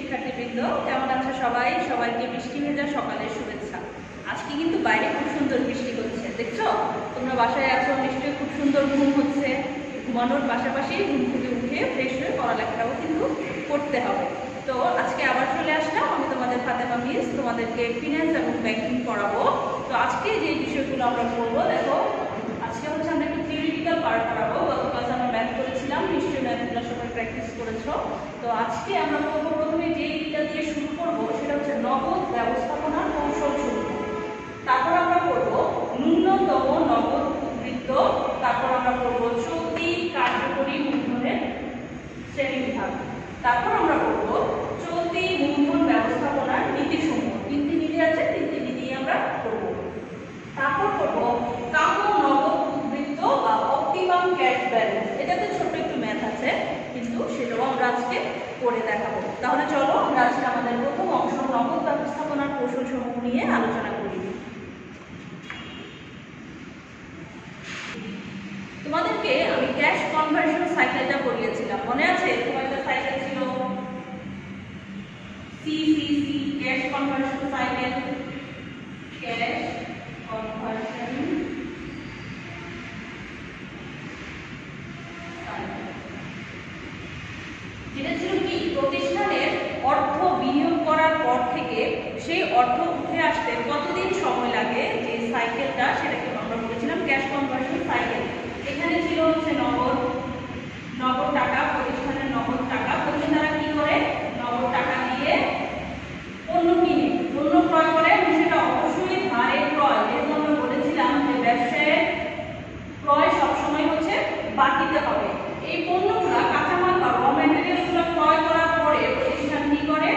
শিক্ষার্থীবৃন্দ, কেমন আছো সবাই? সবাইকে বৃষ্টি ভেজা সকালের শুভেচ্ছা। আজকে কিন্তু বাইরে খুব সুন্দর বৃষ্টি হচ্ছে, দেখছো? তোমরা বাসায় আছো, নিশ্চয়ই খুব সুন্দর ঘুম হচ্ছে। ঘুমানোর পাশাপাশি ঘুম থেকে উঠে ফ্রেশ হয়ে পড়ালেখাটাও কিন্তু করতে হবে। তো আজকে আবার চলে আসলাম, আমি তোমাদের ফাতেমা মিস, তোমাদেরকে ফিন্যান্স এবং ব্যাংকিং পড়াবো। তো আজকে যে বিষয়গুলো আমরা পড়বো, দেখো আজকে হচ্ছে আমরা একটু থিওরিটিক্যাল পার্ট পড়াবো। গত ক্লাসে আমরা ম্যাথ করেছিলাম, নিশ্চয়ই ম্যাথগুলো সবাই প্র্যাকটিস করেছো। তো আজকে আমরা প্রথমে যে দিকটা দিয়ে শুরু করবো সেটা হচ্ছে নগদ ব্যবস্থাপনার কৌশল সমূহ। তারপর আমরা পড়বো ন্যূনতম নগদ উদ্বৃত্ত। তারপর আমরা পড়বো চলতি কার্যকরী মূলধনের শ্রেণীবিভাগ। তারপর আমরা পড়বো চলতি মূলধন ব্যবস্থাপনার নীতিসমূহ। তিনটি নীতি আছে, তিনটি নীতি আমরা পড়বো। তারপর পড়বো কাম্য নগদ উদ্বৃত্ত বা অপটিমাম ক্যাশ ব্যালেন্স। এটাতে ছোট্ট একটু ম্যাথ আছে, কিন্তু সেটাও আমরা আজকে করে দেখাবো। তাহলে চলো আমরা আজকে আমাদের প্রথম অংশ নগদ ব্যবস্থাপনার কৌশল সমূহ নিয়ে আলোচনা করি। তোমাদেরকে আমি ক্যাশ কনভার্সন সাইকেলটা পড়িয়েছিলাম, মনে আছে? তোমাদের সাইকেল ছিল CCC, cash conversion cycle, cash conversion যেটা ছিল কি, প্রতিষ্ঠানের অর্থ বিনিয়োগ করার পর থেকে সেই অর্থ উঠে আসতে কতদিন সময় লাগে, যে সাইকেলটা সেটাকে আমরা বলেছিলাম ক্যাশ কনভার্সন সাইকেল। এখানে ছিল হচ্ছে নগদ টাকা, প্রতিষ্ঠানের নগদ টাকা। প্রথমে তারা কি করে, নগদ টাকা দিয়ে পণ্য কিনে, পণ্য ক্রয় করে, সেটা অবশ্যই ধারে ক্রয়। যেহেতু আমরা বলেছিলাম যে ব্যবসায়ের ক্রয় সবসময় হচ্ছে বাকিতে হবে। এই পণ্যগুলা কাঁচামাল বা র ম্যাটেরিয়ালগুলো ক্রয় করার পরে প্রতিষ্ঠান কি করে,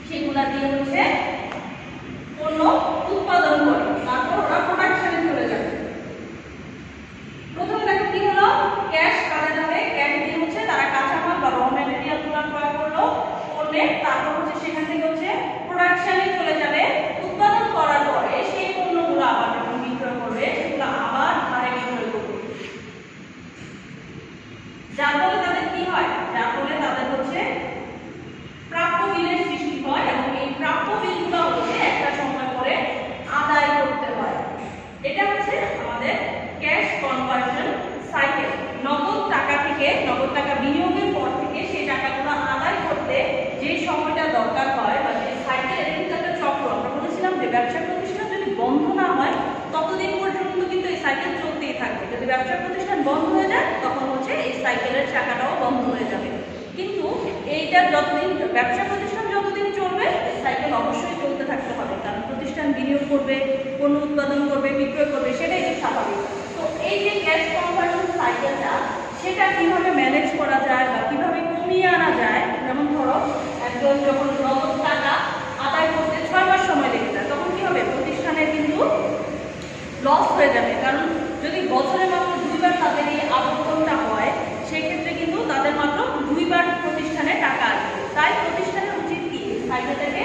সেগুলা দিয়ে হচ্ছে পণ্য উৎপাদন করে, তারপর ওরা প্রোডাকশনে চলে যাবে। প্রথমে দেখো কি হলো, ক্যাশ কাজে যাবে, ক্যাশ দিয়ে হচ্ছে তারা কাঁচামাল বা র ম্যাটেরিয়ালগুলো ক্রয় করলো পণ্যের, তারপর হচ্ছে সেখান থেকে হচ্ছে প্রোডাকশনে চলে যাবে। উৎপাদন করার পরে সেই পণ্যগুলো আবার যখন বিক্রয় করবে, সেগুলো আবার ধারে বিক্রয় করবে। যার ফলে তাদের কি হয়, যার ফলে তাদের হচ্ছে প্রাপ্য বিলের সৃষ্টি হয়, এবং এই প্রাপ্য বিলগুলো হচ্ছে একটা সময় পরে আদায় করতে হয়। এটা হচ্ছে আমাদের ক্যাশ কনভার্সন সাইকেল। নগদ টাকা থেকে, নগদ টাকা বিনিয়োগের পর থেকে সেই টাকাগুলো আদায় করতে যে সময়টা দরকার হয়, বা যে সাইকেল, এটা কিন্তু একটা চক্র। আমরা বলেছিলাম যে ব্যবসা প্রতিষ্ঠান যদি বন্ধ না হয় ততদিন পর্যন্ত কিন্তু এই সাইকেল চলতেই থাকবে। যদি ব্যবসা প্রতিষ্ঠান বন্ধ হয়ে যায় তখন হচ্ছে এই সাইকেলের চাকাটাও বন্ধ হয়ে যাবে। কিন্তু এইটা যতদিন, ব্যবসা প্রতিষ্ঠান যতদিন চলবে, সাইকেল অবশ্যই চলতে থাকতে হবে, কারণ প্রতিষ্ঠান বিনিয়োগ করবে, পণ্য উৎপাদন করবে, বিক্রয় করবে, সেটাই তো স্বাভাবিক। তো এই যে ক্যাশ কনভার্সন সাইকেলটা, সেটা কিভাবে ম্যানেজ করা যায় বা কিভাবে কমিয়ে আনা যায়, যেমন ধরো একজন যখন নগদ টাকা আদায় করতে 6 মাস সময় লেগে যায়, তখন কি হবে, প্রতিষ্ঠানের কিন্তু লস হয়ে যাবে। কারণ যদি বছরে মাত্র 2বার তাদের এই আবর্তনটা হয়, সেক্ষেত্রে কিন্তু তাদের মাত্র 2বার প্রতিষ্ঠানে টাকা আসবে। তাই প্রতিষ্ঠানের উচিত কি, সাইকেলটাকে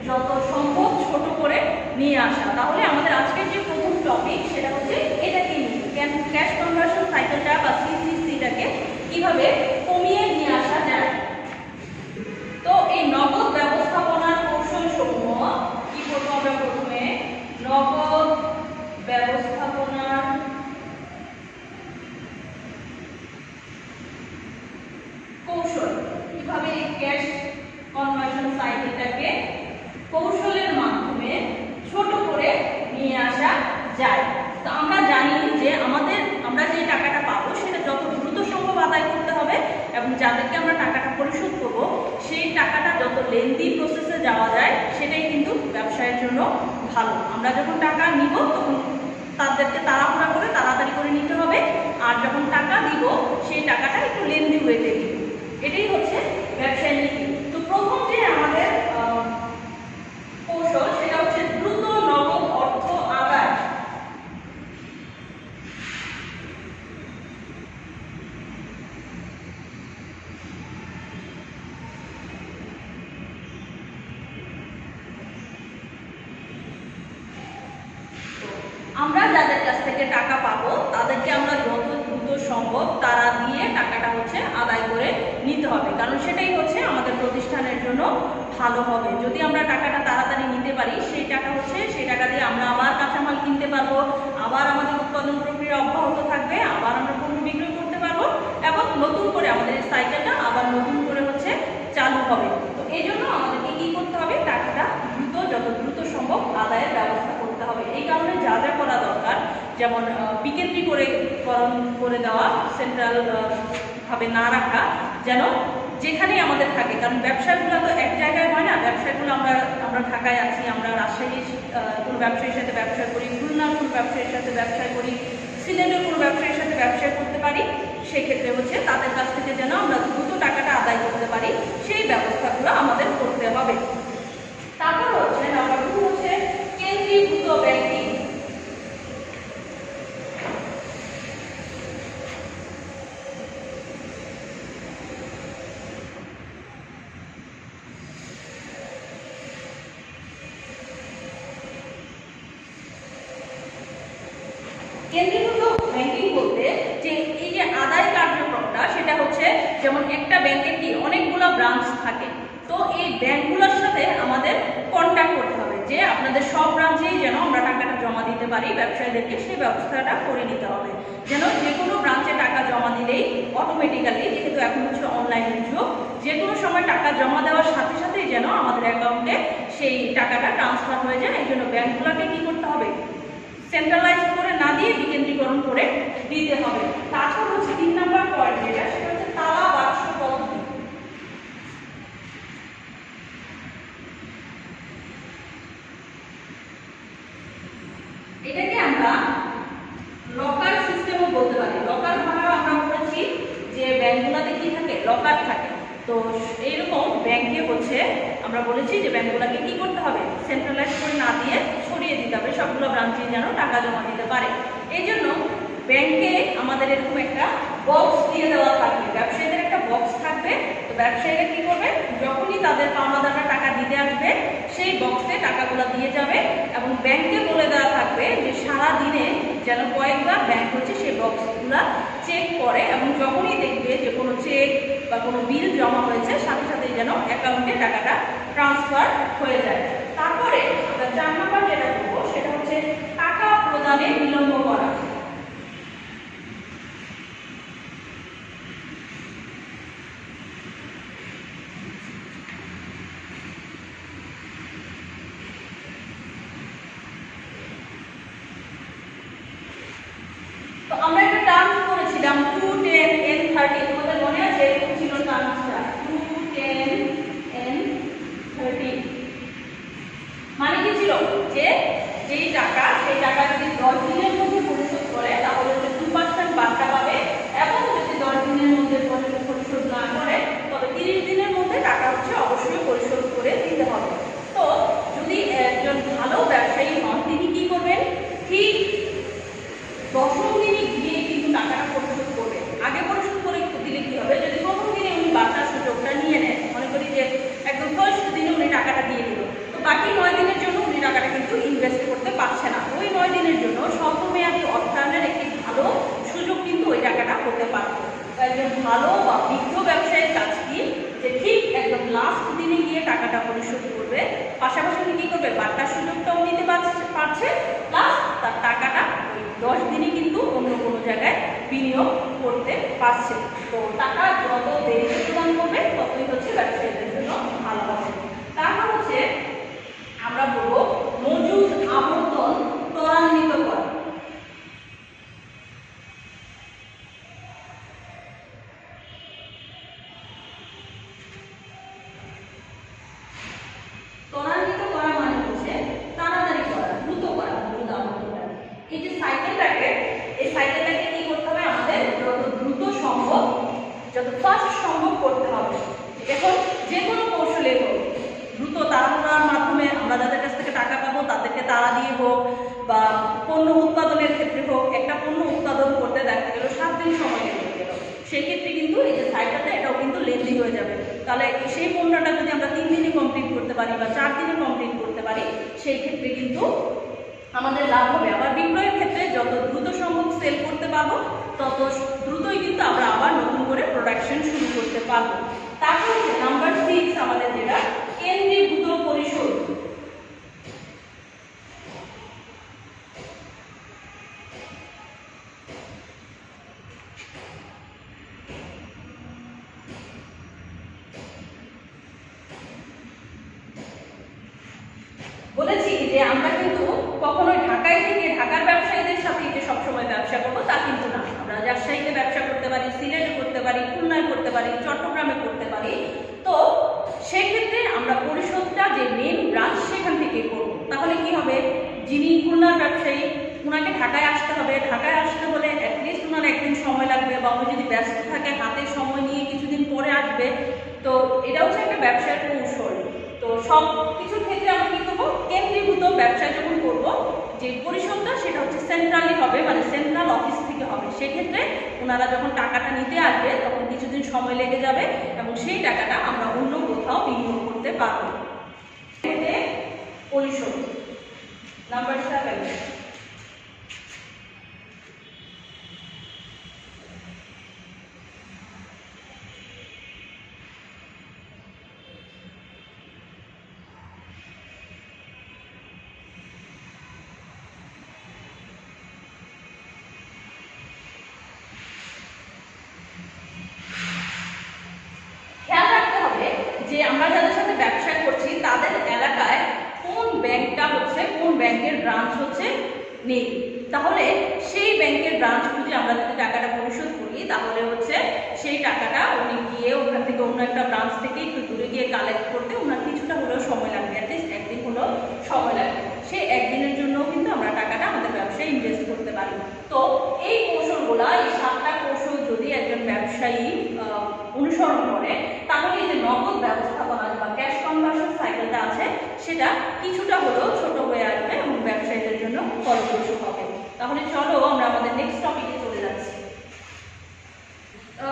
যত সম্ভব ছোট করে নিয়ে আসা। তাহলে আমাদের আজকের যে প্রথম টপিক সেটা হচ্ছে এটাকে নিয়ে, ক্যাশ কনভার্সন সাইকেলটা বা সিসিসিটাকে কিভাবে কমিয়ে নিয়ে আসা যায়। তো এই নগদ ব্যবস্থাপনার কৌশল সমূহ কি করবো আমরা, প্রথমে নগদ ব্যবস্থাপনার কৌশল, কিভাবে এই ক্যাশ কনভার্সন সাইকেলটাকে কৌশলের মাধ্যমে ছোট করে নিয়ে আসা যায়। তো আমরা জানি যে আমরা যে টাকাটা পাবো সেটা যত দ্রুত সম্ভব আদায় করতে হবে, এবং যাদেরকে আমরা টাকাটা পরিশোধ করব সেই টাকাটা যত লেন্দি প্রসেসে যাওয়া যায়, সেটাই কিন্তু ব্যবসায়ের জন্য ভালো। আমরা যখন টাকা নিব তখন তাদেরকে তাড়াহুড়া করে তাড়াতাড়ি করে নিতে হবে, আর যখন টাকা দিব সেই টাকাটা একটু লেন্দি ওয়েতে দিব। এটাই হচ্ছে ব্যবসায়ের নীতি। তো প্রথম যে আমাদের কৌশল সেটা হচ্ছে দ্রুত নগদ অর্থ আদায়। আমরা যাদের কাছ থেকে টাকা পাবো তাদেরকে আমরা যত দ্রুত সম্ভব তারা দিয়ে টাকাটা হচ্ছে আদায় করে নিতে হবে, কারণ সেটাই হচ্ছে আমাদের প্রতিষ্ঠানের জন্য জন্য ভালো হবে। যদি আমরা টাকাটা তাড়াতাড়ি নিতে পারি, সেই টাকা দিয়ে আমরা আবার কাঁচামাল কিনতে পারবো, আবার আমাদের উৎপাদন প্রক্রিয়া অব্যাহত থাকবে, আবার আমরা পণ্য বিক্রয় করতে পারবো এবং নতুন করে আমাদের এই সাইকেলটা আবার নতুন করে চালু হবে। তো এই জন্য আমাদেরকে কি করতে হবে, টাকাটা যত দ্রুত সম্ভব আদায়ের ব্যবস্থা করতে হবে। এই কারণে যা যা করা দরকার, যেমন বিকেন্দ্রীকরণ করে দেওয়া, সেন্ট্রাল ভাবে না রাখা, যেন যেখানেই আমাদের থাকে, কারণ ব্যবসাগুলো তো এক জায়গায় হয় না। ব্যবসাগুলো আমরা ঢাকায় আছি, আমরা রাজশাহীর কোনো ব্যবসায়ীর সাথে ব্যবসা করি, খুলনার কোনো ব্যবসায়ীর সাথে ব্যবসা করি, সিলেটের কোনো ব্যবসায়ীর সাথে ব্যবসা করতে পারি। সেক্ষেত্রে তাদের কাছ থেকে যেন আমরা দ্রুত টাকাটা আদায় করতে পারি, সেই ব্যবস্থাগুলো আমাদের করতে হবে। তারপর নাম্বার 2 কেন্দ্রীভূত ব্যাংকিং। কেন্দ্রীভূত ব্যাংকিং বলতে যে এই যে আদায় কার্যক্রমটা, সেটা যেমন একটা ব্যাংকের কি অনেকগুলো ব্রাঞ্চ থাকে। তো এই ব্যাংকগুলোর সাথে আমাদের কন্ট্যাক্ট করতে হবে যে আপনাদের সব ব্রাঞ্চেই যেন আমরা টাকাটা জমা দিতে পারি ব্যবসায়ীদেরকে, সেই ব্যবস্থাটা করে নিতে হবে। যেন যে কোনো ব্রাঞ্চে টাকা জমা দিলেই অটোমেটিক্যালি, যেহেতু এখন অনলাইনের যুগ, যে কোনো সময় টাকা জমা দেওয়ার সাথে সাথেই যেন আমাদের অ্যাকাউন্টে সেই টাকাটা ট্রান্সফার হয়ে যায়। এই জন্য ব্যাংকগুলোকে কি করতে হবে, সেন্ট্রালাইজ করে না দিয়ে বিকেন্দ্রীকরণ করে দিতে হবে। তারপর 3 নাম্বার পয়েন্ট যেটা, সেটা তালা বাক্স পদ্ধতি। এটাকে আমরা লকার সিস্টেমও বলতে পারি। লকার ভাবে আমরা বলেছি যে ব্যাংকগুলোতে কি থাকে, লকার থাকে। তো এইরকম ব্যাংকে আমরা বলেছি যে ব্যাংকগুলোকে কি করতে হবে, সেন্ট্রালাইজ করে না দিয়ে ছড়িয়ে দিতে হবে, সবগুলো ব্রাঞ্চে যেন টাকা জমা দিতে পারে। এই জন্য ব্যাংকে আমাদের এরকম একটা বক্স দিয়ে দেওয়া থাকবে, ব্যবসায়ীদের একটা বক্স থাকবে। তো ব্যবসায়ীরা কি করবে, যখনই তাদের পাওনাদাররা টাকা দিতে আসবে, সেই বক্সে টাকাগুলো দিয়ে যাবে এবং ব্যাংকে বলে দেওয়া থাকবে যে সারা দিনে যেন কয়েকবার ব্যাংক সেই বক্সগুলো চেক করে এবং যখনই দেখবে যে কোনো চেক বা কোনো বিল জমা হয়েছে, সাথে সাথে যেন অ্যাকাউন্টে টাকাটা ট্রান্সফার হয়ে যায়। তারপরে আমরা 4 নাম্বার যেটা করবো, সেটা টাকা প্রদানে বিলম্ব করা। তো আমরা একটা টার্মস করেছিলাম 2, 10, and 30। তোমাদের মনে আছে এরকম ছিল টার্মসটা 2, 10, and 30। মানে কি ছিল, যে যেই টাকা, সেই টাকা যদি 10 দিনের মধ্যে পরিশোধ করে তাহলে 2% বার্তা পাবে, এবং যদি 10 দিনের মধ্যে পরিশোধ না করে তবে 30 দিনের মধ্যে টাকা অবশ্যই পরিশোধ করে দিতে হবে। তো যদি একজন ভালো ব্যবসায়ী হন, তিনি কি করবেন, ঠিক 10ম দিনে গিয়ে কিন্তু টাকাটা পরিশোধ করবে। আগে পরিশোধ করে দিলে কি হবে, যদি প্রথম দিনে উনি বার্তার সুযোগটা নিয়ে নেন, মনে করি যে একদম ফার্স্ট দিনে উনি টাকাটা দিয়ে দিল, তো বাকি 9 দিনের জন্য উনি টাকাটা কিন্তু ইনভেস্ট করতে পারছে না। ওই 9 দিনের জন্য স্বল্পমেয়াদী অর্থায়নের একটি ভালো সুযোগ কিন্তু ওই টাকাটা হতে পারত। একজন ভালো বা বিজ্ঞ ব্যবসায়ীর কাজ কি, যে ঠিক একদম লাস্ট দিনে গিয়ে টাকাটা পরিশোধ করবে, পাশাপাশি কি করবে, বার্তার সুযোগটাও নিতে পারছে, প্লাস তার টাকাটা 10 দিনে কিন্তু অন্য কোনো জায়গায় বিনিয়োগ করতে পারছে। তো টাকা যত দেরিতে প্রদান করবে ততই ব্যবসায়ীদের জন্য ভালো হবে। তারপর আমরা বলবো মজুদ আবর্তন ত্বরান্বিত করা। ত্বরান্বিত করা মানে তাড়াতাড়ি করা, দ্রুত করা, মজুদ আবর্তনটা। এই যে সাইকেলটাকে কি করতে হবে, আমাদের যত দ্রুত সম্ভব, যত ফাস্ট সম্ভব করতে হবে। এখন যে কোনো কৌশলে হোক, দ্রুত তাড়াহুড়ার মাধ্যমে আমরা যাদের কাছ থেকে টাকা পাবো তাদেরকে তাড়া দিয়ে হোক, বা পণ্য উৎপাদনের ক্ষেত্রে হোক, একটা পণ্য উৎপাদন করতে দেখা গেল 7 দিন সময় লেগে গেল, সেই ক্ষেত্রে কিন্তু এই যে সাইকেলটা, এটাও কিন্তু লেন্দি হয়ে যাবে। তাহলে সেই পণ্যটা যদি আমরা 3 দিনে কমপ্লিট করতে পারি বা 4 দিনে কমপ্লিট করতে পারি, সেই ক্ষেত্রে কিন্তু আমাদের লাভ হবে। আবার বিক্রয়ের ক্ষেত্রে যত দ্রুত সম্ভব সেল করতে পারবো, তত দ্রুতই কিন্তু আমরা আবার নতুন করে প্রোডাকশন শুরু করতে পারবো। তারপর নাম্বার 6 আমাদের যেটা খুলনায় করতে পারি, চট্টগ্রামে করতে পারি। তো সেক্ষেত্রে আমরা পরিশোধটা যে মেন ব্রাঞ্চ সেখান থেকে করব। তাহলে কি হবে, যিনি খুলনার ব্যবসায়ী ওনাকে ঢাকায় আসতে হবে, ঢাকায় আসতে হলে অ্যাটলিস্ট ওনার একদিন সময় লাগবে, বা উনি যদি ব্যস্ত থাকে হাতে সময় নিয়ে কিছুদিন পরে আসবে। তো এটা হচ্ছে একটা ব্যবসার কৌশল। তো সব কিছুর ক্ষেত্রে আমরা কি করবো, কেন্দ্রীভূত ব্যবসা যখন করবো, যে পরিশোধটা সেটা হচ্ছে সেন্ট্রালি হবে, মানে সেন্ট্রাল অফিস থেকে হবে। সেক্ষেত্রে ওনারা যখন টাকাটা নিতে আসবে তখন কিছুদিন সময় লেগে যাবে এবং সেই টাকাটা আমরা অন্য কোথাও বিনিয়োগ করতে পারবো। পরিশোধ নাম্বার 7। যে আমরা যাদের সাথে ব্যবসা করছি তাদের এলাকায় কোন ব্যাংকটা হচ্ছে, কোন ব্যাংকের ব্রাঞ্চ হচ্ছে নেই, তাহলে সেই ব্যাংকের ব্রাঞ্চ খুঁজে আমরা যদি টাকাটা পরিশোধ করি তাহলে হচ্ছে সেই টাকাটা উনি গিয়ে ওখান থেকে অন্য একটা ব্রাঞ্চ থেকে একটু দূরে গিয়ে কালেক্ট করতে ওনার কিছুটা হলেও সময় লাগবে, অ্যাটলিস্ট একদিন হলেও সময় লাগবে। সেই একদিনের জন্য কিন্তু আমরা টাকাটা আমাদের ব্যবসায় ইনভেস্ট করতে পারি। তো এই কৌশলগুলা, এই 7টা কৌশল যদি একজন ব্যবসায়ী অনুসরণ করে তাহলে এই যে নগদ ব্যবস্থাপনা বা ক্যাশ কনভার্সন সাইকেলটা আছে সেটা কিছুটা হলেও ছোট হয়ে আসবে এবং ব্যবসায়ীদের জন্য ফলপ্রসূ হবে। তাহলে চলো আমরা আমাদের নেক্সট টপিকে চলে যাচ্ছি।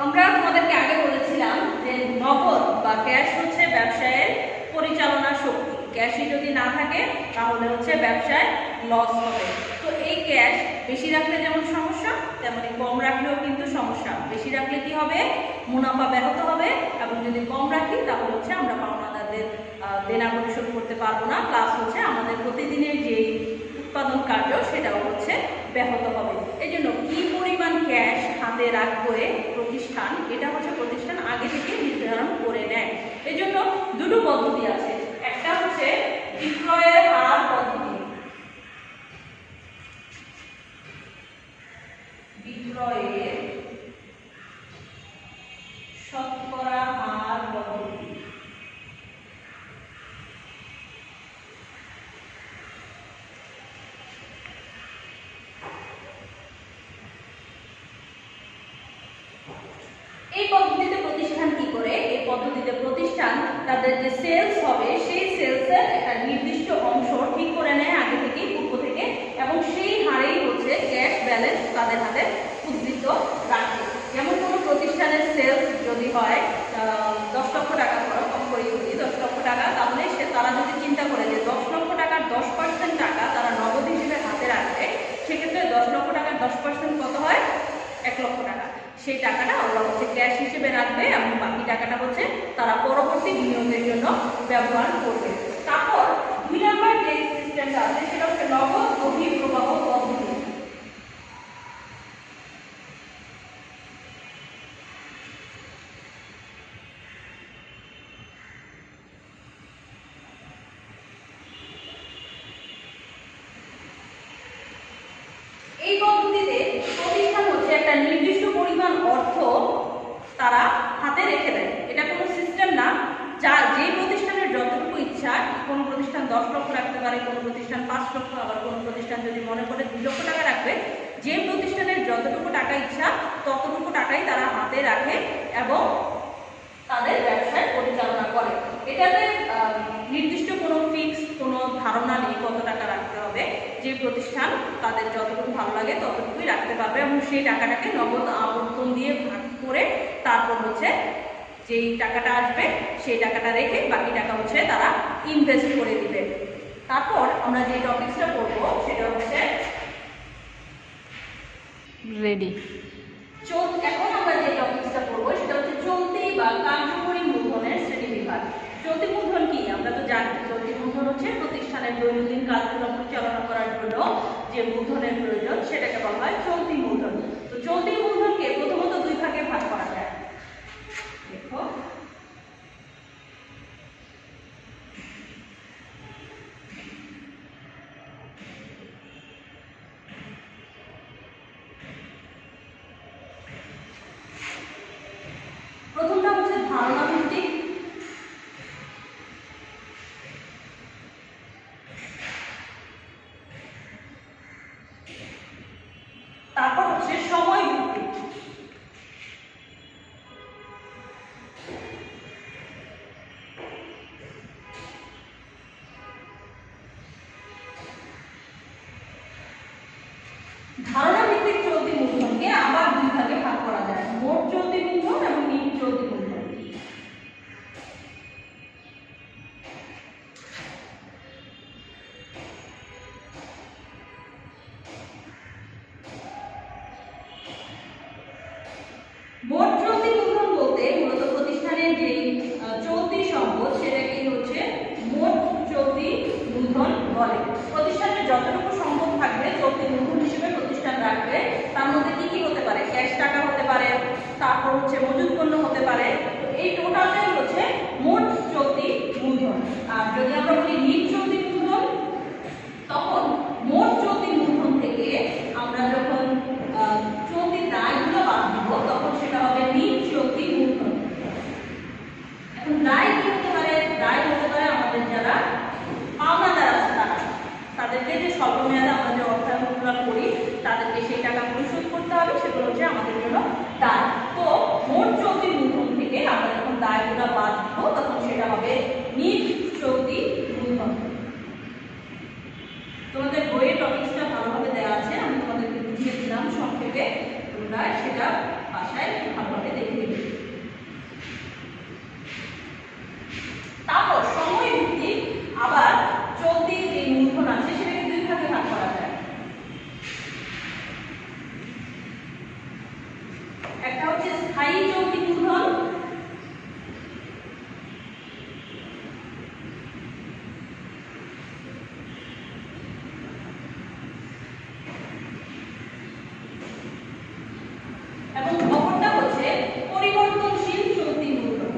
আমরা তোমাদেরকে আগে বলেছিলাম যে নগদ বা ক্যাশ হচ্ছে ব্যবসায়ের পরিচালনা শক্তি। ক্যাশই যদি না থাকে তাহলে হচ্ছে ব্যবসায় লস হবে। তো এই ক্যাশ বেশি রাখলে যেমন সমস্যা, তেমনি কম রাখলেও কিন্তু সমস্যা। বেশি রাখলে কি হবে, মুনাফা ব্যাহত হবে, এবং যদি কম রাখি তাহলে হচ্ছে আমরা পাওনাদারদের দেনা পরিশোধ করতে পারবো না, প্লাস হচ্ছে আমাদের প্রতিদিনের যে উৎপাদন কার্য সেটাও হচ্ছে ব্যাহত হবে। এই জন্য কি পরিমাণ ক্যাশ হাতে রাখবে প্রতিষ্ঠান, এটা হচ্ছে প্রতিষ্ঠান আগে থেকে নির্ধারণ করে নেয়। এই জন্য দুটো পদ্ধতি আছে, একটা হচ্ছে বিক্রয়ের হার পদ্ধতি, বিক্রয়ের শতকরা হার পদ্ধতি। এই পদ্ধতিতে প্রতিষ্ঠান কি করে, এই পদ্ধতিতে প্রতিষ্ঠান তাদের যে সেলস হবে সেই সেলসের একটা নির্দিষ্ট অংশ ঠিক করে নেয় আগে থেকেই, পূর্ব থেকে, এবং সেই হারেই হচ্ছে ক্যাশ ব্যালেন্স তাদের হাতে উদ্ধৃত রাখে। যেমন কোনো প্রতিষ্ঠানের সেলস যদি হয় 10 লক্ষ টাকা, ধরো কম করে যদি 10 লক্ষ টাকা, তাহলে তারা যদি চিন্তা করে যে 10 লক্ষ টাকার 10% টাকা তারা নগদ হিসেবে হাতে রাখবে, সেক্ষেত্রে 10 লক্ষ টাকার 10% কত হয়, 1 লক্ষ টাকা। সেই টাকাটা ওরা হচ্ছে ক্যাশ হিসেবে রাখবে এবং বাকি টাকাটা হচ্ছে তারা পরবর্তী বিনিয়োগের জন্য ব্যবহার করবে। তারপর 2 নম্বর যে সিস্টেমটা আছে সেটা হচ্ছে নগদ বহিঃপ্রবাহ পদ্ধতি। এই পদ্ধতিতে প্রতিষ্ঠান হচ্ছে একটা নির্দিষ্ট পরিমাণ অর্থ তারা হাতে রেখে দেয়। এটা কোনো সিস্টেম না, যা যে প্রতিষ্ঠানের যতটুকু ইচ্ছা, কোনো প্রতিষ্ঠান 10 লক্ষ রাখতে পারে, কোনো প্রতিষ্ঠান 5 লক্ষ, আবার কোনো প্রতিষ্ঠান যদি মনে করে 2 লক্ষ টাকা রাখবে। যে প্রতিষ্ঠানের যতটুকু টাকা ইচ্ছা ততটুকু টাকাই তারা হাতে রাখে এবং তাদের ব্যবসায় পরিচালনা করে। এটাতে নির্দিষ্ট কোনো ফিক্সড কোনো ধারণা নেই কত টাকা রাখতে হবে। যে প্রতিষ্ঠান তাদের যতটুকু ভালো লাগে ততটুকুই রাখতে পারবে এবং সেই টাকাটাকে নগদ আবর্তন দিয়ে ভাগ করে তারপর হচ্ছে যেই টাকাটা আসবে সেই টাকাটা রেখে বাকি টাকা হচ্ছে তারা ইনভেস্ট করে দিবে। তারপর আমরা যে টপিকসটা পড়ব সেটা হচ্ছে রেডি। এখন আমরা যে টপিকসটা পড়ব সেটা হচ্ছে চলতি বা কার্যকরী মূলধনের শ্রেণীবিভাগ। চলতি মূলধন কি, আমরা তো জানি চলতি মূলধন হচ্ছে প্রতিষ্ঠানের দৈনন্দিন কার্যক্রম পরিচালনা করার জন্য যে মূলধনের প্রয়োজন সেটাকে বলা হয় চলতি মূলধন। তো চলতি মূলধনকে প্রথমত 2 ভাগে ভাগ করা যায়। দেখো, তাদেরকে যে স্বল্প মেয়াদে আমরা যে অর্থায়নগুলো করি তাদেরকে সেই টাকা পরিশোধ করতে হবে, সেগুলো হচ্ছে আমাদের জন্য দায়। তো মোট চলতি মূলধন থেকে আমরা যখন দায়গুলো বাদ দিব তখন সেটা হবে নিট চলতি মূলধন। তোমাদের বইয়ের টপিকসটা ভালোভাবে দেওয়া আছে, আমি তোমাদেরকে বুঝিয়ে দিলাম সংক্ষেপে, তোমরা সেটা বাসায় ভালোভাবে দেখে নেবে। তারপর সময় ভিত্তিক আবার চলতি যে মূলধন আছে সেটাকে দুই ভাগে ভাগ করা যায়। একটা হচ্ছে স্থায়ী চলতি মূলধন, এবং অপরটা হচ্ছে পরিবর্তনশীল চলতি মূলধন।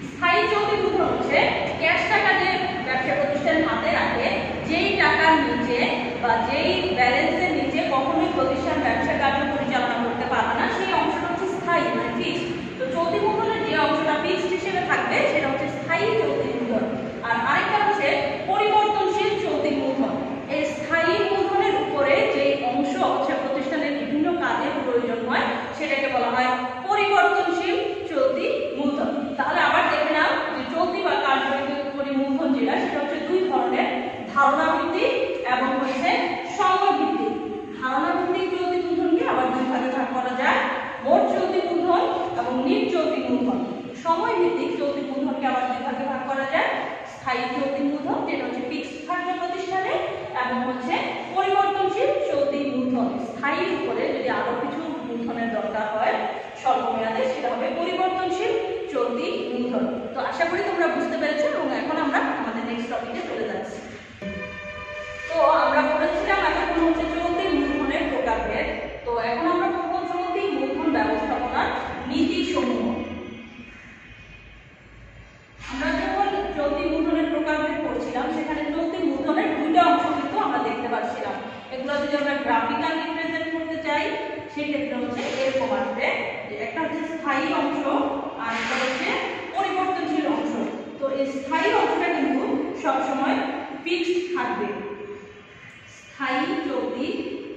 স্থায়ী চলতি মূলধন হচ্ছে ক্যাশ টাকা যে ব্যবসা প্রতিষ্ঠান হাতে রাখে, যেই টাকার নিচে বা যেই ব্যালেন্সের নিচে কখনোই প্রতিষ্ঠান ব্যবসা কার্য পরিচালনা করতে পারবে না, সেই অংশটা হচ্ছে স্থায়ী মানে ফিক্সড। তো চলতি মূলধনের যে অংশটা ফিক্সড হিসেবে থাকবে সেটা হচ্ছে স্থায়ী চলতি মূলধন। আর আরেকটা হচ্ছে পরিবর্তনশীল চলতি মূলধন। এই স্থায়ী মূলধনের উপরে যে অংশ হচ্ছে প্রতিষ্ঠানের বিভিন্ন কাজে প্রয়োজন হয় সেটাকে বলা হয় পরিবর্তনশীল চলতি মূলধন। তাহলে আবার দেখে নাও যে চলতি বা কার্যকরী মূলধন যেটা সেটা হচ্ছে দুই ধরনের, ধারণা ভিত্তিক এবং হচ্ছে সময় ভিত্তিক। ধারণা ভিত্তিক চলতি মূলধনকে আবার দুই ভাগে ভাগ করা যায়, মোট চলতি মূলধন এবং নিট চলতি মূলধন। সময় ভিত্তিক চলতি মূলধনকে আবার দুই ভাগে ভাগ করা যায়, স্থায়ী চলতি মূলধন যেটা হচ্ছে ফিক্সড থাকবে প্রতিষ্ঠানে, এবং হচ্ছে পরিবর্তনশীল চলতি মূলধন। স্থায়ীর উপরে যদি আরো কিছু মূলধনের দরকার হয় স্বল্প মেয়াদে সেটা হবে পরিবর্তনশীল চলতি মূলধন। তো আশা করি তোমরা বুঝতে পেরেছো এবং এখন আমরা আমাদের নেক্সট টপিকে চলে যাচ্ছি। তো আমরা পড়েছিলাম এখন হচ্ছে চলতি মূলধনের প্রকারভেদ। তো এখন আমরা পড়ব চলতি মূলধন ব্যবস্থাপনার নীতি সমূহ। আমরা যখন চলতি মূলধনের প্রকারভেদ পড়ছিলাম সেখানে চলতি মূলধনের দুইটা অংশ কিন্তু আমরা দেখতে পাচ্ছিলাম। এগুলো যদি আমরা গ্রাফিক্যাল রিপ্রেজেন্ট করতে চাই সেক্ষেত্রে হচ্ছে এরকম আসবে, একটা হচ্ছে স্থায়ী অংশ আর একটা হচ্ছে পরিবর্তনশীল অংশ। তো এই স্থায়ী অংশটা কিন্তু সবসময় ফিক্সড থাকবে, স্থায়ী চলতি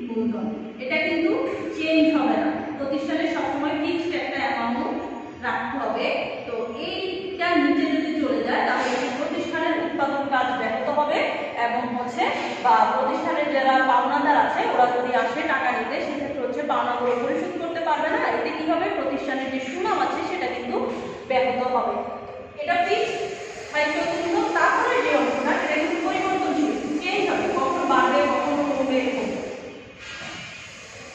মূলধন, এটা কিন্তু চেঞ্জ হবে না। প্রতিষ্ঠানের সবসময় ফিক্সড একটা অ্যামাউন্ট রাখতে হবে। তো এইটা নিচে যদি চলে যায় তাহলে প্রতিষ্ঠানের উৎপাদন কাজ ব্যাহত হবে এবং হচ্ছে বা প্রতিষ্ঠানের যারা পাওনাদার আছে ওরা যদি আসে টাকা নিতে সেক্ষেত্রে হচ্ছে পাওনাগুলো পরিশোধ করতে পারবে না। এতে কি হবে, প্রতিষ্ঠানের যে সুনাম আছে সেটা কিন্তু ব্যাহত হবে। এটা ফিক্সড স্থায়ী চলতি মূলধন। তারপরে যে অংশটা সেটা কিন্তু পরিবর্তনশীল, চেঞ্জ হবে, কখনো বাড়বে কখনো কমবে,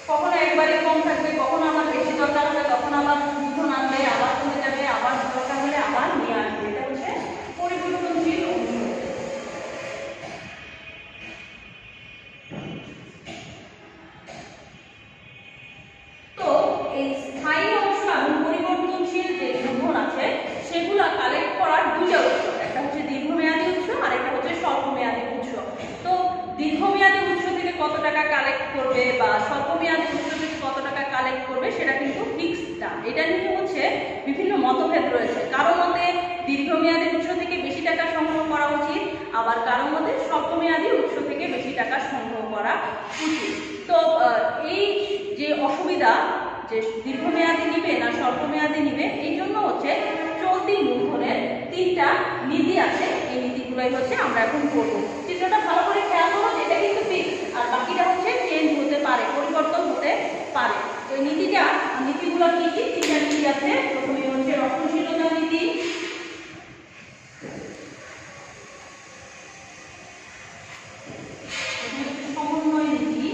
কখনো একবারে কম থাকবে, কখনো আমার বেশি দরকার হবে, তখন আবার মূলধন আনবে, আবার কমে যাবে, আবার দরকার হলে আবার নিয়ে আসবে। এটা হচ্ছে পরিবর্তনশীল অংশ। তো এই স্থায়ী অংশ এবং পরিবর্তনশীল যে মূলধন আছে সেগুলো কালেক্ট করার দুইটা উৎস, একটা হচ্ছে দীর্ঘমেয়াদী উৎস আর একটা হচ্ছে স্বল্পমেয়াদী উৎস। তো দীর্ঘমেয়াদী উৎস থেকে কত টাকা কালেক্ট করবে বা স্বল্পমেয়াদী উৎস থেকে কত টাকা কালেক্ট করবে সেটা কিন্তু ফিক্সড না। এটা নিয়ে হচ্ছে বিভিন্ন মতভেদ রয়েছে। কারো মতে দীর্ঘমেয়াদী উৎস থেকে বেশি টাকা সংগ্রহ করা উচিত, আবার কারো মতে স্বল্পমেয়াদী উৎস থেকে বেশি টাকা সংগ্রহ করা উচিত। তো এই যে অসুবিধা যে দীর্ঘমেয়াদী নিবে না স্বল্পমেয়াদী নিবে, এই জন্য হচ্ছে চলতি মূলধনের তিনটা নীতি আছে। এই নীতিগুলোই হচ্ছে আমরা এখন করবো। চিত্রটা ভালো করে খেয়াল করো, এটা কিন্তু ফিক্সড আর বাকিটা হচ্ছে চেঞ্জ হতে পারে, পরিবর্তন হতে পারে। তো এই নীতিগুলো কি কি? তিনটা নীতি আছে। প্রথমে হচ্ছে রক্ষণশীলতা নীতি, সমন্বয় নীতি,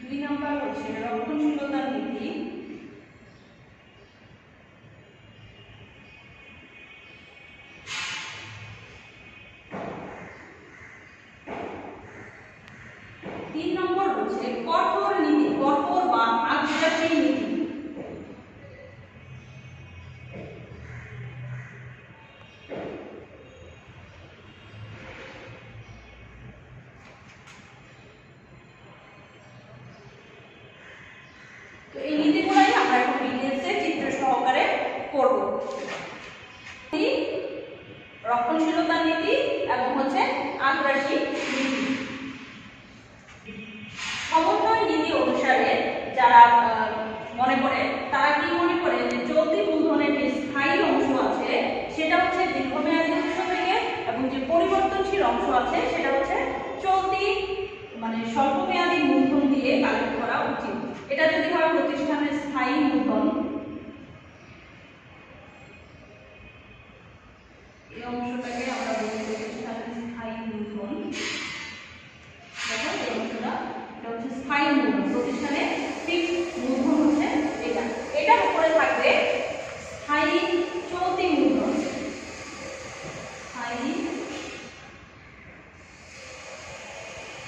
দুই নাম্বার হচ্ছে রক্ষণশীলতা নীতি, তিন নম্বর হচ্ছে কঠোর নীতি, কঠোর বা আগ্রাসী নীতি। তো এই নীতিগুলাই আমরা এখন ডিটেইলসে চিত্র সহকারে করব। রক্ষণশীলতার নীতি এবং হচ্ছে আগ্রাসী নীতি। সমন্বয় নীতি অনুসারে যারা মনে করে তারা কি মনে করে যে চলতি মূলধনের যে স্থায়ী অংশ আছে সেটা হচ্ছে দীর্ঘমেয়াদী উৎস থেকে, এবং যে পরিবর্তনশীল অংশ আছে সেটা হচ্ছে চলতি মানে স্বল্পমেয়াদী মূলধন দিয়ে কালেক্ট করা উচিত। এটা যদি হয় প্রতিষ্ঠানের স্থায়ী মূলধন, এই অংশটাকে আমরা বলি প্রতিষ্ঠানের স্থায়ী মূলধন। দেখো এই অংশটা এটা হচ্ছে স্থায়ী মূলধন, প্রতিষ্ঠানের ফিক্সড মূলধন হচ্ছে এটা। এটার উপরে থাকবে স্থায়ী চলতি মূলধন। স্থায়ী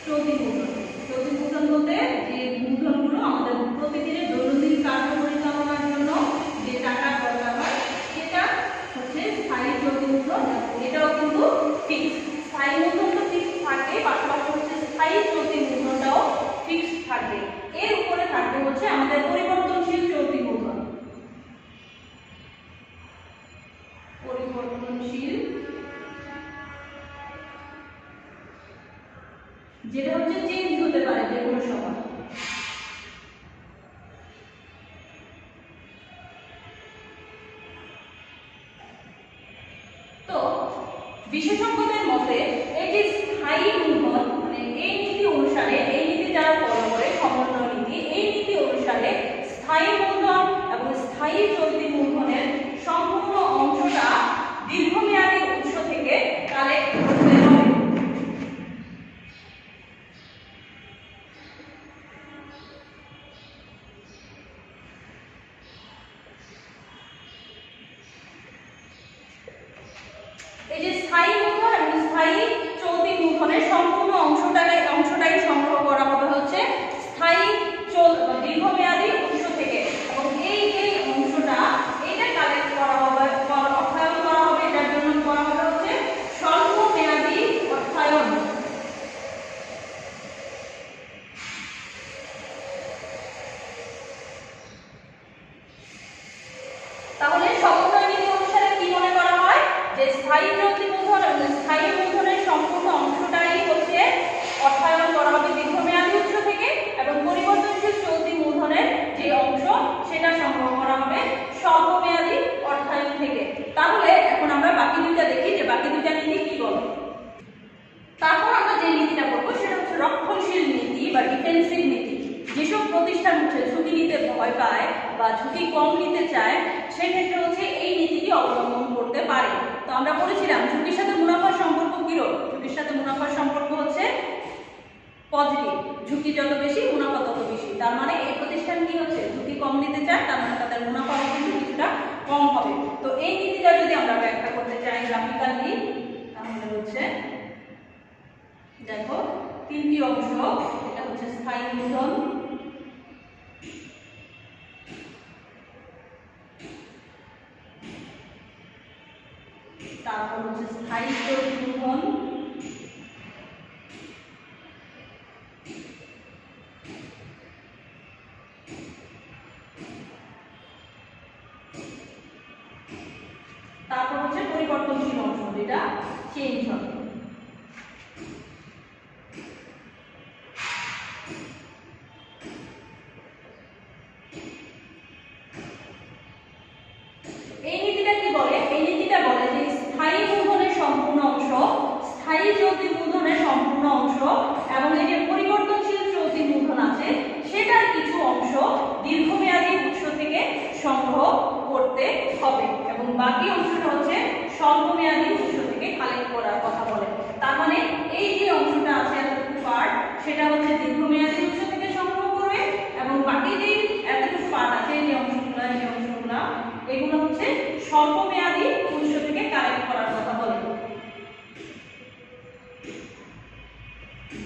চলতি মূলধন, চলতি মূলধন বলতে যে মূলধনগুলো আমাদের প্রতিদিনের দৈনন্দিন কার্য পরিচালনার জন্য যে টাকা দরকার হয় সেটা হচ্ছে স্থায়ী চলতি মূলধন। এটাও কিন্তু ফিক্সড, স্থায়ী মূলধন তো ফিক্সড থাকে, পাশাপাশি হচ্ছে স্থায়ী চলতি মূলধনটাও ফিক্সড থাকবে। এর উপরে থাকবে হচ্ছে আমাদের পরিবর্তনশীল চলতি মূলধন। পরিবর্তনশীল যেটা হচ্ছে চেঞ্জ হতে পারে যে কোনো সময়। তো বিশেষজ্ঞদের মতে এই যে স্থায়ী মূলধন মানে এই নীতি অনুসারে, এই নীতি যারা ফলো করে সমন্বয় নীতি, এই নীতি অনুসারে স্থায়ী মূলধন এবং স্থায়ী চলতি মূলধনের সম্পূর্ণ অংশটা দীর্ঘমেয়াদী উৎস থেকে কালেক্ট করতে হবে। এই যে স্থায়ী মূলধন এবং স্থায়ী চলতি মূলধনের সম্পূর্ণ অংশটাই সংগ্রহ করা হবে হচ্ছে স্থায়ী দীর্ঘমেয়াদী উৎস থেকে, এবং এই যে অংশটা এটা কালেক্ট করা হবে, অর্থায়ন করা হবে, এটার জন্য করা হবে হচ্ছে স্বল্পমেয়াদী অর্থায়ন। তাহলে সমন্বয় নীতি অনুসারে কি মনে করা হয় যে স্থায়ী চলতি মূলধন এবং স্থায়ী মূলধনের সম্পূর্ণ অংশটাই হচ্ছে অর্থায়ন করা হবে দীর্ঘমেয়াদী উৎস থেকে, এবং পরিবর্তনশীল চলতি মূলধনের যে অংশ সেটা সংগ্রহ করা হবে স্বল্পমেয়াদী অর্থায়ন থেকে। তাহলে এখন আমরা বাকি দুইটা দেখি যে বাকি দুইটা নীতি কি বলে। তারপর আমরা যে নীতিটা করবো সেটা হচ্ছে রক্ষণশীল নীতি বা ডিফেন্সিভ নীতি। যেসব প্রতিষ্ঠান হচ্ছে ঝুঁকি নিতে ভয় পায় বা ঝুঁকি কম নিতে চায় সেক্ষেত্রে হচ্ছে এই নীতিটি অবলম্বন করতে পারে। তো আমরা বলেছিলাম ঝুঁকির সাথে মুনাফার সম্পর্ক কিরকম? ঝুঁকির সাথে মুনাফার সম্পর্ক হচ্ছে পজিটিভ, ঝুঁকি যত বেশি মুনাফা তত বেশি। তার মানে এই প্রতিষ্ঠান কি হচ্ছে ঝুঁকি কম নিতে চায়, তার মানে তাদের মুনাফাও কিন্তু কিছুটা কম হবে। তো এই নীতিটা যদি আমরা ব্যাখ্যা করতে চাই গ্রাফিক্যালি তাহলে হচ্ছে দেখো তিনটি অংশ, এটা হচ্ছে স্থায়ী মূলধন, তারপর হচ্ছে স্থায়ী চলতি মূলধন, তারপর হচ্ছে পরিবর্তনশীল অংশ যেটা চেঞ্জ হবে। এই নীতিটা কি বলে? এই নীতিটা বলে যে স্থায়ী মূলধনের সম্পূর্ণ অংশ, স্থায়ী চলতি মূলধনের সম্পূর্ণ অংশ এবং এই যে পরিবর্তনশীল চলতি মূলধন আছে সেটার কিছু অংশ দীর্ঘমেয়াদী উৎস থেকে সংগ্রহ করতে হবে, এবং বাকি অংশটা হচ্ছে স্বল্পমেয়াদী উৎস থেকে কালেক্ট করার কথা বলে। তার মানে এই যে অংশটা আছে এতটুকু পার্ট সেটা হচ্ছে দীর্ঘমেয়াদী উৎস থেকে সংগ্রহ করবে, এবং বাকি যে এতটুকু পার্ট আছে এই অংশগুলো এগুলো হচ্ছে স্বল্পমেয়াদী উৎস থেকে কালেক্ট করার কথা বলে।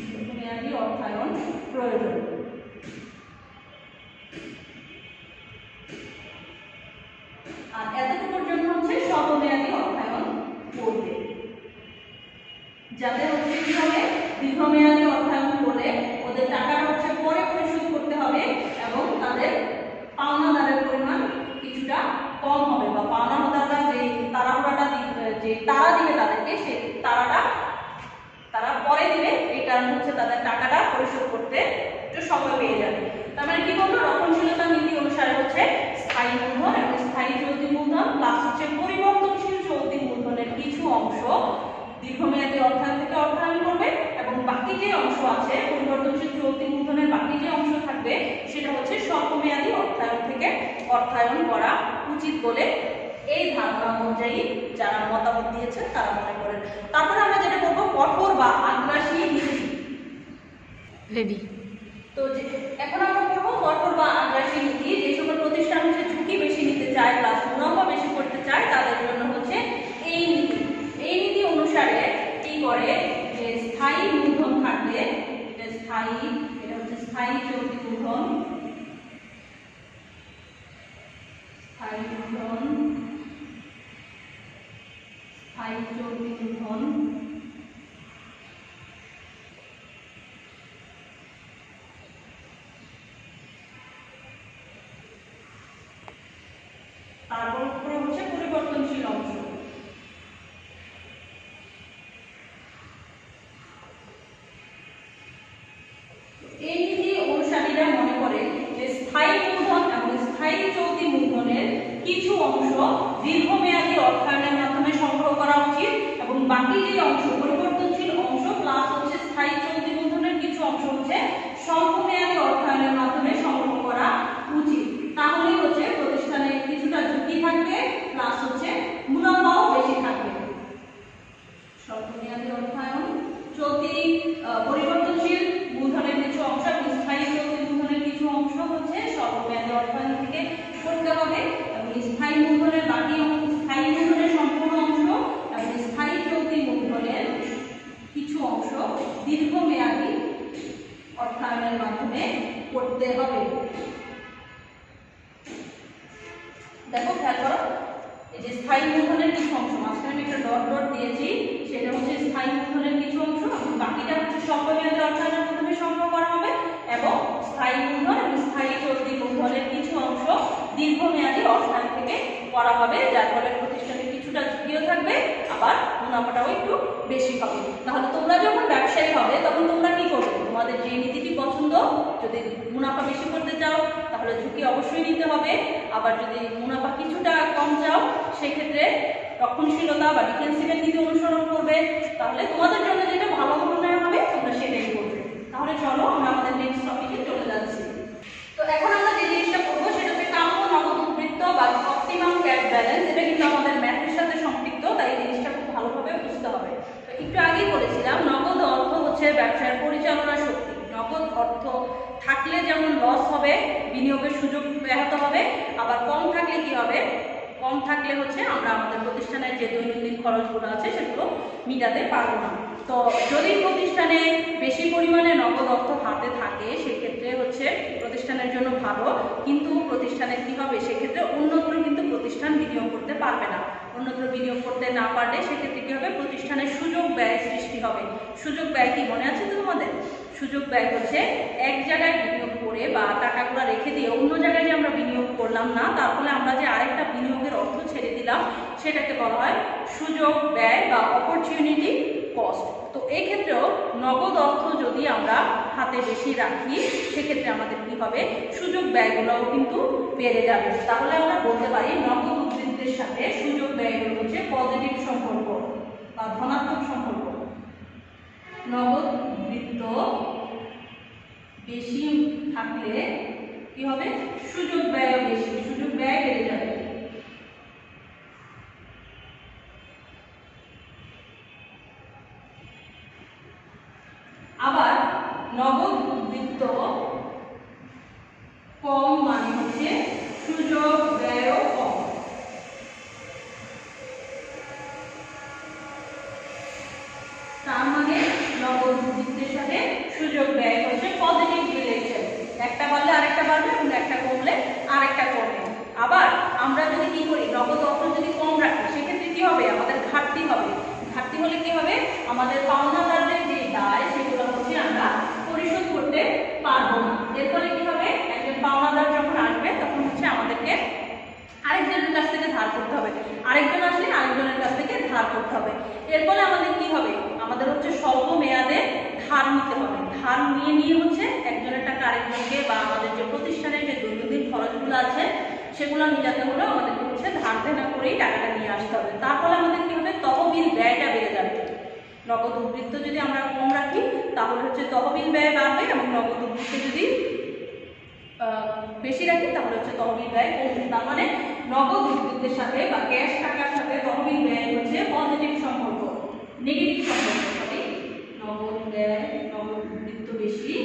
দীর্ঘমেয়াদী অর্থায়ন প্রয়োজন। আর এতটুকুর জন্য হচ্ছে স্বল্পমেয়াদী অর্থায়ন করবে, যাতে হচ্ছে কি হবে দীর্ঘমেয়াদী অর্থায়ন করলে ওদের টাকাটা হচ্ছে পরে পরিশোধ করতে হবে এবং তাদের কম হবে বা পাওনাদাররা যে তাড়াহুড়াটা যে তারা দিবে তাদেরকে, সেই তারা পরে দিবে, এই কারণে হচ্ছে তাদের টাকাটা পরিশোধ করতে একটু সময় পেয়ে যাবে। তার মানে কি বলবো, রক্ষণশীলতা নীতি অনুসারে হচ্ছে স্থায়ী মূলধন এবং স্থায়ী চলতি মূলধন প্লাস হচ্ছে পরিবর্তনশীল চলতি মূলধনের কিছু অংশ দীর্ঘমেয়াদী অর্থায়ন থেকে অর্থায়ন করবে এবং বাকি যে অংশ আছে পরিবর্তনশীল চলতি মূলধনের বাকি যে অংশ থাকবে সেটা হচ্ছে স্বল্পমেয়াদী অর্থায়ন থেকে অর্থায়ন করা উচিত বলে এই ধারণা অনুযায়ী যারা মতামত দিয়েছেন তারা মনে করেন। তারপরে আমরা যেটা বলবো কঠোর বা আগ্রাসী নীতি। রেডি। তো এখন আমরা পড়বো কঠোর বা আগ্রাসী নীতি। যে সকল প্রতিষ্ঠান হচ্ছে ঝুঁকি বেশি নিতে চায় প্লাস মুনাফা বেশি করতে চায় তাদের জন্য হচ্ছে এই নীতি। এই নীতি অনুসারে কি করে, যে স্থায়ী মূলধন থাকলে এটা হচ্ছে স্থায়ী চলতি মূলধন, স্থায়ী মূলধন, স্থায়ী চলতি মূলধন, তারপর হচ্ছে পরিবর্তনশীল অংশ। এই নীতি অনুসারীরা মনে করে যে স্থায়ী মূলধন এবং স্থায়ী চলতি মূলধনের কিছু অংশ দীর্ঘমেয়াদী অর্থায়নের মাধ্যমে সংগ্রহ করা উচিত এবং বাকি যে অংশ পরিবর্তনশীল অংশ প্লাস হচ্ছে স্থায়ী চলতি মূলধনের কিছু অংশ হচ্ছে স্বল্পমেয়াদী অর্থায়নের মাধ্যমে সংগ্রহ করা উচিত। তাহলে হচ্ছে প্রতিষ্ঠানের কিছুটা ঝুঁকি থাকবে প্লাস হচ্ছে মুনাফাও বেশি থাকবে। স্বল্পমেয়াদী অর্থায়ন, চলতি পরিবর্তনশীল মূলধনের কিছু অংশ এবং স্থায়ী চলতি মূলধনের কিছু অংশ হচ্ছে স্বল্পমেয়াদী অর্থায়ন থেকে করতে হবে এবং স্থায়ী মূলধনের বাকি স্থায়ী মূলধনের সম্পূর্ণ অংশ এবং স্থায়ী চলতি মূলধনের কিছু অংশ দীর্ঘমেয়াদী অর্থায়নের মাধ্যমে করতে হবে। দেখো খেয়াল করো, এই যে স্থায়ী মূলধনের কিছু অংশ, মাঝখানে আমি একটা ডট ডট দিয়েছি, সেটা হচ্ছে স্থায়ী মূলধনের কিছু অংশ এবং বাকিটা হচ্ছে স্বল্পমেয়াদী অর্থায়নের মাধ্যমে সংগ্রহ করা হবে এবং স্থায়ী মূলধন এবং স্থায়ী চলতি মূলধনের কিছু অংশ দীর্ঘমেয়াদী অর্থায়ন থেকে করা হবে, যার ফলে প্রতিষ্ঠানের কিছুটা ঝুঁকিও থাকবে আবার মুনাফাটাও একটু বেশি হবে। তাহলে তোমরা যখন ব্যবসায়ী হবে তখন তোমরা কি করবে, তোমাদের যে নীতিটি পছন্দ, যদি মুনাফা বেশি করতে চাও তাহলে ঝুঁকি অবশ্যই নিতে হবে, আবার যদি মুনাফা কিছুটা কম চাও সেক্ষেত্রে রক্ষণশীলতা বা ডিফেন্সিভের নীতি অনুসরণ করবে। তাহলে তোমাদের জন্য যেটা ভালো মনে হবে তোমরা সেটাই করবে। তাহলে চলো আমরা আমাদের নেক্সট টপিকে চলে যাচ্ছি। তো এখন আমরা যে জিনিসটা করবো সেটা হচ্ছে কাম্য নগদ উদ্বৃত্ত বা অপটিমাম ক্যাশ ব্যালেন্স। এটা কিন্তু আমাদের ম্যাথের সাথে সম্পৃক্ত, তাই এই জিনিসটা খুব ভালোভাবে বুঝতে হবে। তো একটু আগেই বলেছিলাম নগদ অর্থ হচ্ছে ব্যবসার পরিচালনা শক্তি। নগদ অর্থ থাকলে যেমন লস হবে, বিনিয়োগের সুযোগ ব্যাহত হবে, আবার কম থাকলে কি হবে, কম থাকলে হচ্ছে আমরা আমাদের প্রতিষ্ঠানের যে দৈনন্দিন খরচগুলো আছে সেগুলো মিটাতে পারবো না। তো যদি প্রতিষ্ঠানে বেশি পরিমাণে নগদ অর্থ হাতে থাকে সেক্ষেত্রে হচ্ছে প্রতিষ্ঠানের জন্য ভালো, কিন্তু প্রতিষ্ঠানের কি হবে, সেক্ষেত্রে অন্যত্র কিন্তু প্রতিষ্ঠান বিনিয়োগ করতে পারবে না। অন্যত্র বিনিয়োগ করতে না পারলে সেক্ষেত্রে কি হবে, প্রতিষ্ঠানের সুযোগ ব্যয় সৃষ্টি হবে। সুযোগ ব্যয় কি মনে আছে তো তোমাদের? সুযোগ ব্যয় হচ্ছে এক জায়গায় বিনিয়োগ করে বা টাকাগুলো রেখে দিয়ে অন্য জায়গায় যে আমরা বিনিয়োগ করলাম না, তার ফলে আমরা যে আরেকটা বিনিয়োগের অর্থ ছেড়ে দিলাম সেটাকে বলা হয় সুযোগ ব্যয় বা অপরচুনিটি কস্ট। তো এই ক্ষেত্রেও নগদ অর্থ যদি আমরা হাতে বেশি রাখি সেক্ষেত্রে আমাদের কি হবে, সুযোগ ব্যয়গুলোও কিন্তু বেড়ে যাবে। তাহলে আমরা বলতে পারি নগদ উদ্বৃত্তের সাথে সুযোগ ব্যয়গুলো হচ্ছে পজিটিভ সম্পর্ক বা ধনাত্মক সম্পর্ক। নগদ উদ্বৃত্ত বেশি থাকলে কি হবে, সুযোগ ব্যয় বেশি, সুযোগ ব্যয় বেড়ে যাবে। আবার নগদ উদ্বৃত্ত কম মানে হচ্ছে সুযোগ ব্যয় কম। তার মানে নগদ উদ্বৃত্তের সাথে সুযোগ ব্যয় হচ্ছে পজিটিভ রিলেশন, একটা বাড়লে আরেকটা বাড়বে এবং একটা কমলে আরেকটা কমবে। আবার আমরা যদি কি করি, নগদ অর্থ যদি কম রাখি সেক্ষেত্রে কি হবে, আমাদের ঘাটতি হবে। ঘাটতি হলে কি হবে, আমাদের পাওনাদারদের যে দায় সেগুলো হচ্ছে আমরা পরিশোধ করতে পারবো না। এর ফলে কি হবে, একজন পাওনাদার যখন আসবে তখন হচ্ছে আমাদেরকে আরেক এর ফলে আমাদের কি হবে, আমাদের হচ্ছে স্বল্প মেয়াদে ধার নিতে হবে। ধার নিয়ে হচ্ছে একজনের টাকা আরেকজনকে বা আমাদের যে প্রতিষ্ঠানের যে দৈনন্দিন খরচগুলো আছে সেগুলো মেটাতে হলে আমাদেরকে হচ্ছে ধার দেনা করেই টাকাটা নিয়ে আসতে হবে। তার ফলে আমাদের কি হবে, তহবিল ব্যয়টা বেড়ে যাবে। নগদ উদ্বৃত্ত যদি আমরা কম রাখি তাহলে হচ্ছে তহবিল ব্যয় বাড়বে, এবং নগদ উদ্বৃত্ত যদি বেশি রাখি তাহলে হচ্ছে তহবিল ব্যয় কমবে। তার মানে নগদ উদ্বৃত্তের সাথে বা ক্যাশ টাকার সাথে তহবিল ব্যয় হচ্ছে পজিটিভ সম্পর্ক, নেগেটিভ সম্পর্ক। সরি, নগদ ব্যয়, নগদ উদ্বৃত্ত বেশি,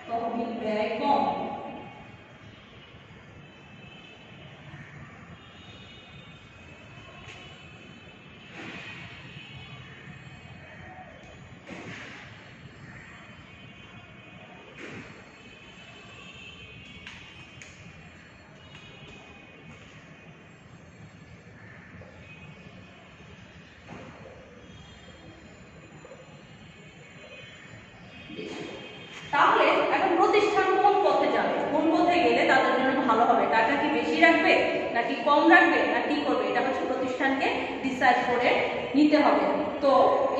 তহবিল ব্যয় কম। তাহলে এখন প্রতিষ্ঠান কোন পথে যাবে, কোন পথে গেলে তাদের জন্য ভালো হবে, টাকা কি বেশি রাখবে নাকি কম রাখবে না কি করবে, এটা হচ্ছে প্রতিষ্ঠানকে ডিসাইড করে নিতে হবে। তো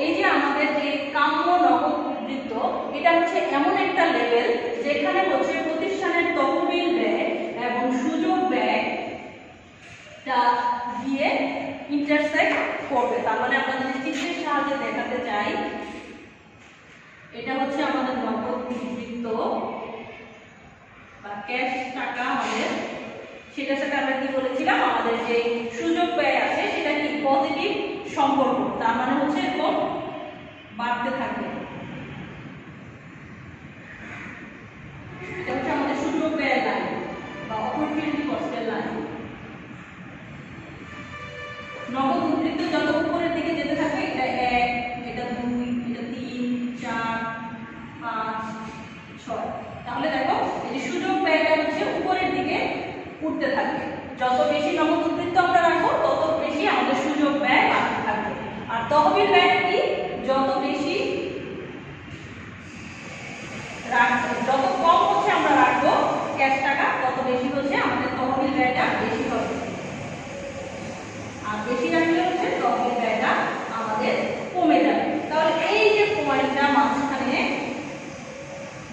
এই যে আমাদের যে কাম্য নগদ উদ্বৃত্ত, এটা হচ্ছে এমন একটা লেভেল যেখানে হচ্ছে প্রতিষ্ঠানের তহবিল ব্যয় এবং সুযোগ ব্যয়টা গিয়ে ইন্টারসেক্ট করবে। তার মানে আমরা যদি চিত্রের সাহায্যে দেখাতে চাই, এটা হচ্ছে আমাদের নগদ উদ্বৃত্ত বা ক্যাশ টাকা আমাদের, সেটার সাথে আমরা কি বলেছিলাম, আমাদের যে সুযোগ ব্যয় আছে সেটা কি পজিটিভ সম্পর্ক। তার মানে হচ্ছে এরকম বাড়তে থাকবে। এটা হচ্ছে আমাদের সুযোগ ব্যয় লাইন বা অপরচুনিটি কস্টের লাইন। নগদ উদ্বৃত্ত যত উপরের দিকে যেতে থাকবে, এটা 1, এটা 2, এটা 3, 4, 5, 6, তাহলে দেখো এই যে সুযোগ ব্যয়টা হচ্ছে উপরের দিকে উঠতে থাকবে। যত বেশি নগদ উদ্বৃত্ত আমরা রাখবো তত বেশি আমাদের সুযোগ ব্যয় বাড়তে থাকবে। আর তহবিল ব্যয়টা কি, যত বেশি রাখবো, যত কম হচ্ছে আমরা রাখবো ক্যাশ টাকা, তত বেশি হচ্ছে আমাদের তহবিল ব্যয়টা বেশি হবে। আর বেশি রাখলে হচ্ছে তহবিল ব্যয়টা আমাদের কমে যাবে। তাহলে এই যে পয়েন্টটা মাঝখানে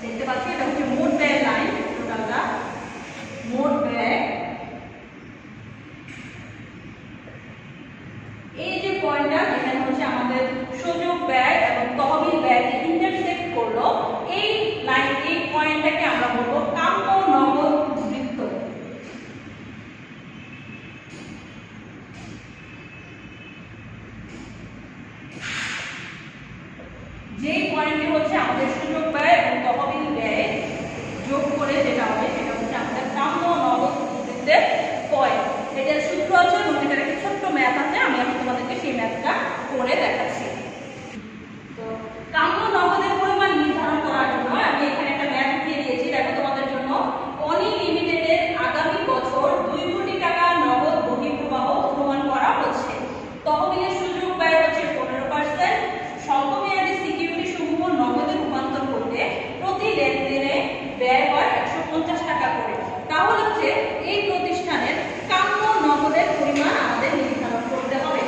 দেখতে পাচ্ছি, এটা হচ্ছে মোট ব্যয় লাইন, টোটালটা মোট ব্যয়। এই যে পয়েন্টটা এখানে হচ্ছে আমাদের সুযোগ ব্যয় এবং তহবিল ব্যয়কে ইন্টারসেক্ট করলো, এই লাইন, এই পয়েন্টটাকে আমরা বলবো কাম্য নগদ উদ্বৃত্ত। যেই পয়েন্টে হচ্ছে আমাদের সুযোগ ব্যয় এবং তহবিল ব্যয় যোগ করে যেটা হবে সেটা হচ্ছে আমাদের কাম্য নগদ উদ্বৃত্তের পয়েন্ট। এটার সূত্র আছে এবং এটার একটা ছোট্ট ম্যাথ আছে, আমি এখন তোমাদেরকে সেই ম্যাথটা করে দেখাচ্ছি। তো কাম্য নগদের পরিমাণ নির্ধারণ করার জন্য আমি এখানে একটা ম্যাথ দিয়ে দিয়েছি। দেখো তোমাদের জন্য, অনি লিমিটেডের আগামী বছর 2 কোটি টাকা নগদ বহিঃপ্রবাহ অনুমান করা হচ্ছে। তহবিলের সুযোগ ব্যয় হচ্ছে 15%। স্বল্পমেয়াদী সিকিউরিটি সমূহ নগদে রূপান্তর করতে প্রতি লেনদেনে ব্যয় হয় 150 টাকা করে। তাহলে হচ্ছে এই প্রতিষ্ঠানের কাম্য নগদের পরিমাণ আমাদের নির্ধারণ করতে হবে।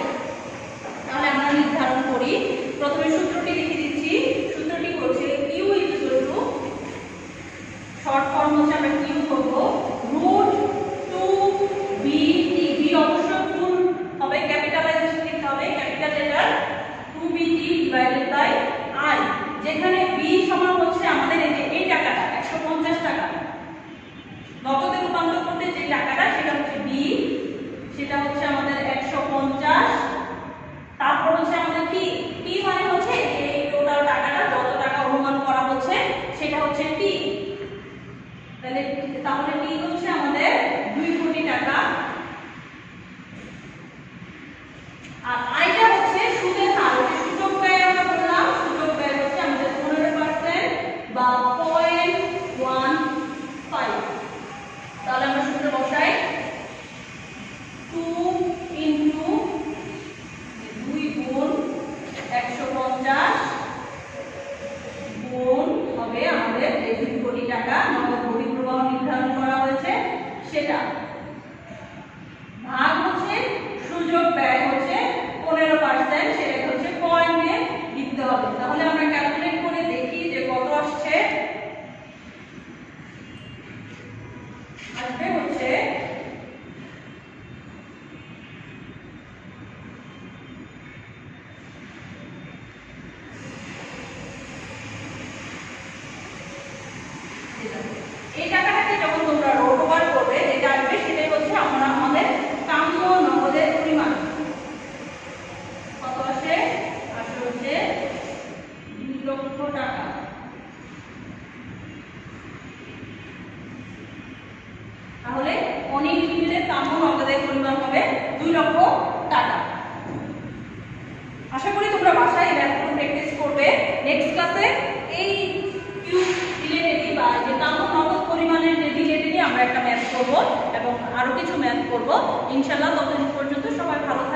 তাহলে আমরা নির্ধারণ করি, প্রথমে সূত্রটি লিখে দিচ্ছি। সূত্রটি হচ্ছে Q = শর্ট ফর্ম হচ্ছে আমরা Q করব √2BT। B অবশ্য ফুল হবে, ক্যাপিটালাইজেশন লিখতে হবে, ক্যাপিটাল লেটার 2BT / I, যেখানে B সমান হচ্ছে আমাদের এই টাকাটা 150 টাকা নগদে রূপান্তর করতে যে টাকাটা সেটা হচ্ছে B, সেটা হচ্ছে আমাদের 150। তারপর হচ্ছে আমাদের T, T মানে হচ্ছে এই টোটাল টাকাটা, যত টাকা অনুমান করা হচ্ছে সেটা হচ্ছে T। তাহলে T আরো কিছু ম্যাথ করব ইনশাআল্লাহ। ততদিন পর্যন্ত সবাই ভালো থাকবেন।